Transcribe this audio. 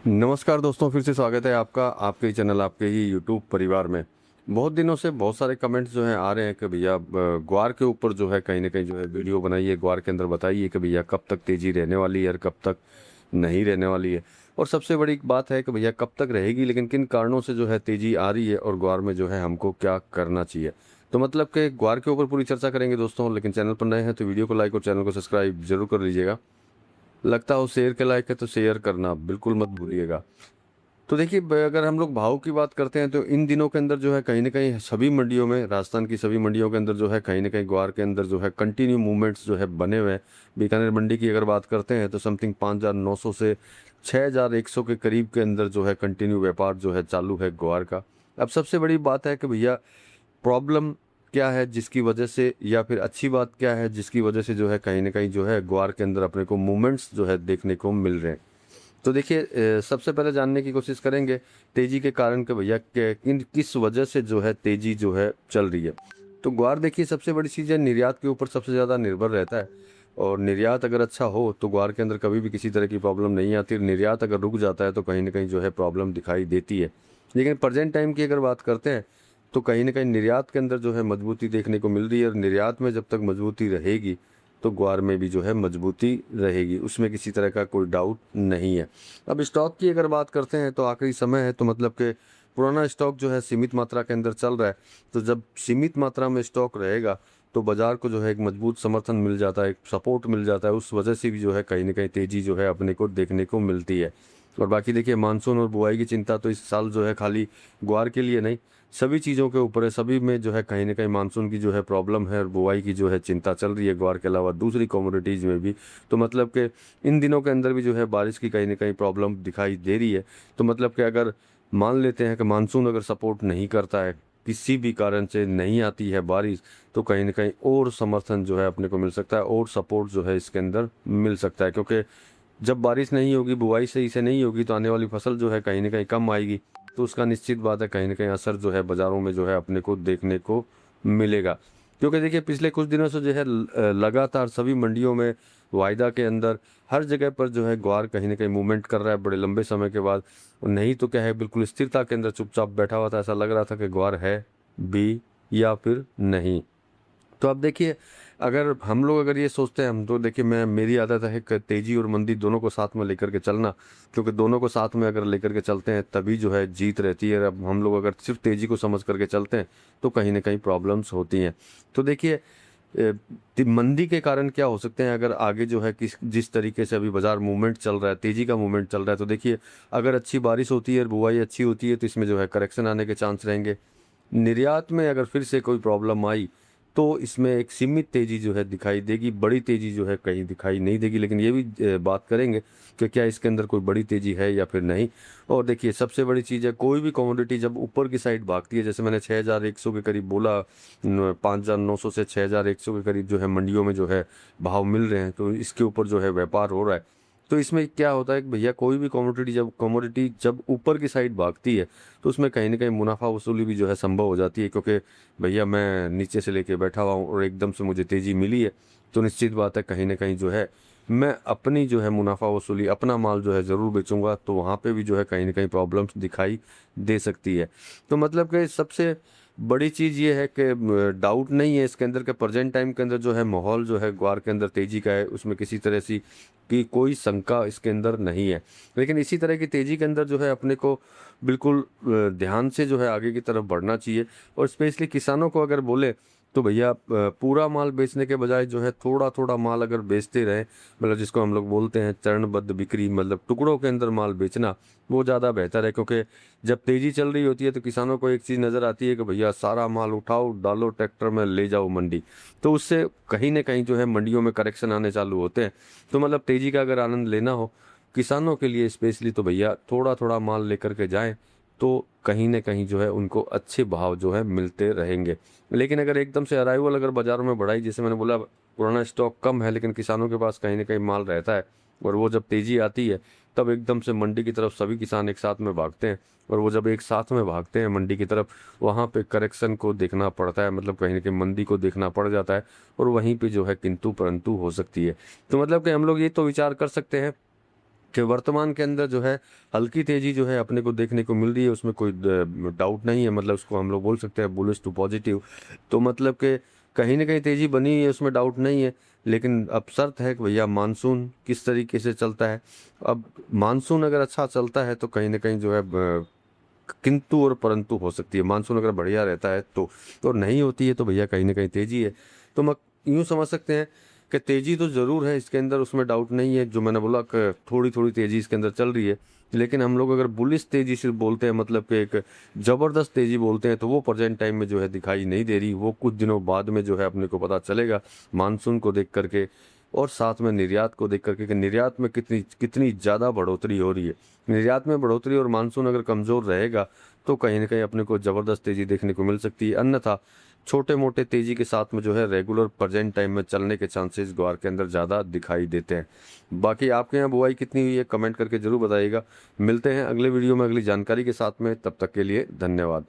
नमस्कार दोस्तों, फिर से स्वागत है आपका आपके ही चैनल आपके ही यूट्यूब परिवार में। बहुत दिनों से बहुत सारे कमेंट्स जो हैं आ रहे हैं कि भैया ग्वार के ऊपर जो है कहीं ना कहीं जो है वीडियो बनाइए, ग्वार के अंदर बताइए कि भैया कब तक तेज़ी रहने वाली है और कब तक नहीं रहने वाली है। और सबसे बड़ी बात है कि भैया कब तक रहेगी, लेकिन किन कारणों से जो है तेज़ी आ रही है और ग्वार में जो है हमको क्या करना चाहिए। तो मतलब कि ग्वार के ऊपर पूरी चर्चा करेंगे दोस्तों। लेकिन चैनल पर नए हैं तो वीडियो को लाइक और चैनल को सब्सक्राइब जरूर कर लीजिएगा। लगता हो शेयर के लायक है तो शेयर करना बिल्कुल मत भूलिएगा। तो देखिए, अगर हम लोग भाव की बात करते हैं तो इन दिनों के अंदर जो है कहीं ना कहीं सभी मंडियों में, राजस्थान की सभी मंडियों के अंदर जो है कहीं ना कहीं ग्वार के अंदर जो है कंटिन्यू मूवमेंट्स जो है बने हुए हैं। बीकानेर मंडी की अगर बात करते हैं तो समथिंग 5,900 से 6,100 के करीब के अंदर जो है कंटिन्यू व्यापार जो है चालू है ग्वार का। अब सबसे बड़ी बात है कि भैया प्रॉब्लम क्या है जिसकी वजह से, या फिर अच्छी बात क्या है जिसकी वजह से जो है कहीं ना कहीं जो है ग्वार के अंदर अपने को मूवमेंट्स जो है देखने को मिल रहे हैं। तो देखिए, सबसे पहले जानने की कोशिश करेंगे तेजी के कारण कि भैया किस वजह से जो है तेजी जो है चल रही है। तो ग्वार देखिए, सबसे बड़ी चीज़ है निर्यात के ऊपर सबसे ज़्यादा निर्भर रहता है। और निर्यात अगर अच्छा हो तो ग्वार के अंदर कभी भी किसी तरह की प्रॉब्लम नहीं आती। निर्यात अगर रुक जाता है तो कहीं ना कहीं जो है प्रॉब्लम दिखाई देती है। लेकिन प्रेजेंट टाइम की अगर बात करते हैं तो कहीं ना कहीं निर्यात के अंदर जो है मजबूती देखने को मिल रही है। और निर्यात में जब तक मजबूती रहेगी तो ग्वार में भी जो है मजबूती रहेगी, उसमें किसी तरह का कोई डाउट नहीं है। अब स्टॉक की अगर बात करते हैं तो आखिरी समय है, तो मतलब कि पुराना स्टॉक जो है सीमित मात्रा के अंदर चल रहा है। तो जब सीमित मात्रा में स्टॉक रहेगा तो बाजार को जो है एक मजबूत समर्थन मिल जाता है, एक सपोर्ट मिल जाता है। उस वजह से भी जो है कहीं ना कहीं तेजी जो है अपने को देखने को मिलती है। और बाकी देखिए, मानसून और बुआई की चिंता तो इस साल जो है खाली ग्वार के लिए नहीं, सभी चीज़ों के ऊपर है। सभी में जो है कहीं ना कहीं मानसून की जो है प्रॉब्लम है और बुआई की जो है चिंता चल रही है ग्वार के अलावा दूसरी कमोडिटीज़ में भी। तो मतलब कि इन दिनों के अंदर भी जो है बारिश की कहीं ना कहीं प्रॉब्लम दिखाई दे रही है। तो मतलब कि अगर मान लेते हैं कि मानसून अगर सपोर्ट नहीं करता है, किसी भी कारण से नहीं आती है बारिश, तो कहीं ना कहीं और समर्थन जो है अपने को मिल सकता है और सपोर्ट जो है इसके अंदर मिल सकता है। क्योंकि जब बारिश नहीं होगी, बुआई सही से नहीं होगी, तो आने वाली फसल जो है कहीं ना कहीं कम आएगी। तो उसका निश्चित बात है कहीं ना कहीं असर जो है बाज़ारों में जो है अपने को देखने को मिलेगा। क्योंकि देखिए, पिछले कुछ दिनों से जो है लगातार सभी मंडियों में वायदा के अंदर हर जगह पर जो है ग्वार कहीं ना कहीं मूवमेंट कर रहा है बड़े लंबे समय के बाद। और नहीं तो क्या है, बिल्कुल स्थिरता के अंदर चुपचाप बैठा हुआ था। ऐसा लग रहा था कि ग्वार है भी या फिर नहीं। तो अब देखिए, अगर हम लोग अगर ये सोचते हैं, हम तो देखिए, मैं मेरी आदत है कि तेजी और मंदी दोनों को साथ में लेकर के चलना। क्योंकि दोनों को साथ में अगर लेकर के चलते हैं तभी जो है जीत रहती है। अब हम लोग अगर सिर्फ तेजी को समझ करके चलते हैं तो कहीं ना कहीं प्रॉब्लम्स होती हैं। तो देखिए, मंदी के कारण क्या हो सकते हैं, अगर आगे जो है किस जिस तरीके से अभी बाजार मूवमेंट चल रहा है, तेजी का मूवमेंट चल रहा है, तो देखिए अगर अच्छी बारिश होती है और बुआई अच्छी होती है तो इसमें जो है करेक्शन आने के चांस रहेंगे। निर्यात में अगर फिर से कोई प्रॉब्लम आई तो इसमें एक सीमित तेजी जो है दिखाई देगी, बड़ी तेजी जो है कहीं दिखाई नहीं देगी। लेकिन ये भी बात करेंगे कि क्या इसके अंदर कोई बड़ी तेजी है या फिर नहीं। और देखिए, सबसे बड़ी चीज़ है, कोई भी कमोडिटी जब ऊपर की साइड भागती है, जैसे मैंने 6,100 के करीब बोला, 5,900 से 6,100 के करीब जो है मंडियों में जो है भाव मिल रहे हैं, तो इसके ऊपर जो है व्यापार हो रहा है। तो इसमें क्या होता है कि भैया, कोई भी कमोडिटी जब ऊपर की साइड भागती है तो उसमें कहीं ना कहीं मुनाफा वसूली भी जो है संभव हो जाती है। क्योंकि भैया, मैं नीचे से लेके बैठा हुआ हूँ और एकदम से मुझे तेज़ी मिली है, तो निश्चित बात है कहीं ना कहीं जो है मैं अपनी जो है मुनाफा वसूली, अपना माल जो है ज़रूर बेचूंगा। तो वहाँ पे भी जो है कहीं ना कहीं प्रॉब्लम्स दिखाई दे सकती है। तो मतलब कि सबसे बड़ी चीज़ ये है कि डाउट नहीं है इसके अंदर, के प्रेजेंट टाइम के अंदर जो है माहौल जो है ग्वार के अंदर तेज़ी का है, उसमें किसी तरह सी की कोई शंका इसके अंदर नहीं है। लेकिन इसी तरह की तेज़ी के अंदर जो है अपने को बिल्कुल ध्यान से जो है आगे की तरफ बढ़ना चाहिए। और स्पेशली किसानों को अगर बोले तो भैया, पूरा माल बेचने के बजाय जो है थोड़ा थोड़ा माल अगर बेचते रहे, मतलब जिसको हम लोग बोलते हैं चरणबद्ध बिक्री, मतलब टुकड़ों के अंदर माल बेचना, वो ज़्यादा बेहतर है। क्योंकि जब तेज़ी चल रही होती है तो किसानों को एक चीज़ नज़र आती है कि भैया सारा माल उठाओ, डालो ट्रैक्टर में, ले जाओ मंडी। तो उससे कहीं ना कहीं जो है मंडियों में करेक्शन आने चालू होते हैं। तो मतलब तेज़ी का अगर आनंद लेना हो किसानों के लिए स्पेशली, तो भैया थोड़ा थोड़ा माल लेकर के जाएं, तो कहीं ना कहीं जो है उनको अच्छे भाव जो है मिलते रहेंगे। लेकिन अगर एकदम से अराइवल अगर बाज़ारों में बढ़ाई, जैसे मैंने बोला पुराना स्टॉक कम है लेकिन किसानों के पास कहीं ना कहीं माल रहता है, और वो जब तेज़ी आती है तब एकदम से मंडी की तरफ सभी किसान एक साथ में भागते हैं। और वो जब एक साथ में भागते हैं मंडी की तरफ, वहाँ पे करेक्शन को देखना पड़ता है, मतलब कहीं ना कहीं मंदी को देखना पड़ जाता है। और वहीं पे जो है किंतु परंतु हो सकती है। तो मतलब कि हम लोग ये तो विचार कर सकते हैं कि वर्तमान के अंदर जो है हल्की तेजी जो है अपने को देखने को मिल रही है, उसमें कोई डाउट नहीं है। मतलब उसको हम लोग बोल सकते हैं बुलिश टू पॉजिटिव। तो मतलब कि कहीं ना कहीं तेजी बनी है, उसमें डाउट नहीं है। लेकिन अब शर्त है कि भैया मानसून किस तरीके से चलता है। अब मानसून अगर अच्छा चलता है तो कहीं ना कहीं जो है किंतु और परंतु हो सकती है। मानसून अगर बढ़िया रहता है तो नहीं होती है तो भैया कहीं ना कहीं तेजी है। तो हम यूँ समझ सकते हैं कि तेजी तो ज़रूर है इसके अंदर, उसमें डाउट नहीं है। जो मैंने बोला कि थोड़ी थोड़ी तेजी इसके अंदर चल रही है। लेकिन हम लोग अगर बुलिश तेजी सिर्फ बोलते हैं, मतलब कि एक ज़बरदस्त तेजी बोलते हैं, तो वो प्रेजेंट टाइम में जो है दिखाई नहीं दे रही। वो कुछ दिनों बाद में जो है अपने को पता चलेगा मानसून को देख करके, और साथ में निर्यात को देख करके कि निर्यात में कितनी कितनी ज़्यादा बढ़ोतरी हो रही है। निर्यात में बढ़ोतरी और मानसून अगर कमज़ोर रहेगा तो कहीं ना कहीं अपने को ज़बरदस्त तेज़ी देखने को मिल सकती है। अन्यथा छोटे मोटे तेज़ी के साथ में जो है रेगुलर प्रेजेंट टाइम में चलने के चांसेस ग्वार के अंदर ज़्यादा दिखाई देते हैं। बाकी आपके यहाँ बुआई कितनी हुई है कमेंट करके ज़रूर बताइएगा। मिलते हैं अगले वीडियो में अगली जानकारी के साथ में, तब तक के लिए धन्यवाद।